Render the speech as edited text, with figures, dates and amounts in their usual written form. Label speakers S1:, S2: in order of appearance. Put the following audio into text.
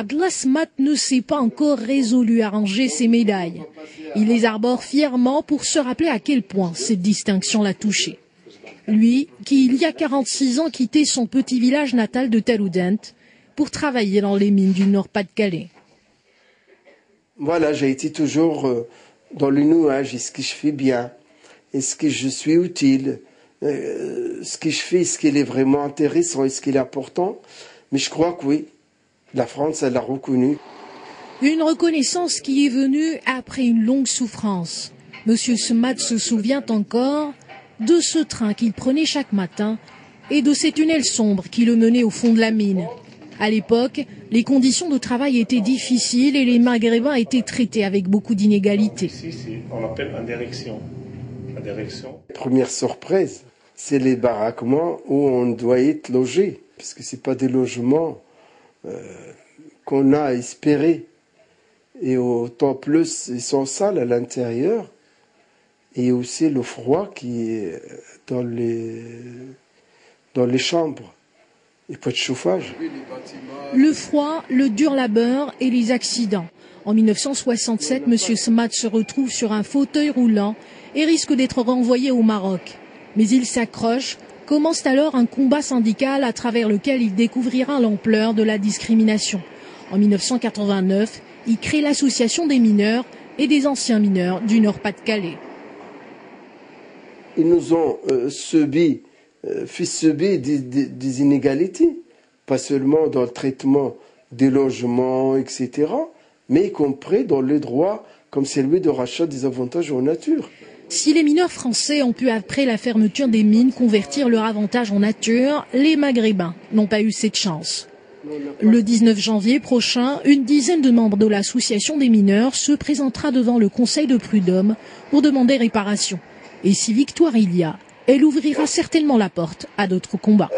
S1: Abdallah Smat ne s'est pas encore résolu à ranger ses médailles. Il les arbore fièrement pour se rappeler à quel point cette distinction l'a touché. Lui, qui il y a 46 ans quittait son petit village natal de Taloudent pour travailler dans les mines du Nord-Pas-de-Calais.
S2: Voilà, j'ai été toujours dans le nuage, est-ce que je fais bien, est-ce que je suis utile, ce que je fais, est-ce qu'il est vraiment intéressant, est-ce qu'il est important. Mais je crois que oui, la France, elle l'a reconnu.
S1: Une reconnaissance qui est venue après une longue souffrance. Monsieur Smat se souvient encore de ce train qu'il prenait chaque matin et de ces tunnels sombres qui le menaient au fond de la mine. À l'époque, les conditions de travail étaient difficiles et les Maghrébins étaient traités avec beaucoup d'inégalités.
S3: Ici, on appelle indirection.
S2: La première surprise, c'est les baraquements où on doit être logé, parce que ce n'est pas des logements qu'on a espérés. Et autant plus, ils sont sales à l'intérieur. Et aussi le froid qui est dans les chambres. Et pas de chauffage.
S1: Le froid, le dur labeur et les accidents. En 1967, M. Smat se retrouve sur un fauteuil roulant et risque d'être renvoyé au Maroc. Mais il s'accroche, commence alors un combat syndical à travers lequel il découvrira l'ampleur de la discrimination. En 1989, il crée l'association des mineurs et des anciens mineurs du Nord-Pas-de-Calais.
S2: Ils nous ont fait subir des inégalités, pas seulement dans le traitement des logements, etc., mais y compris dans les droits comme celui de rachat des avantages en nature.
S1: Si les mineurs français ont pu, après la fermeture des mines, convertir leur avantage en nature, les Maghrébins n'ont pas eu cette chance. Le 19 janvier prochain, une dizaine de membres de l'association des mineurs se présentera devant le Conseil de prud'homme pour demander réparation. Et si victoire il y a, elle ouvrira certainement la porte à d'autres combats.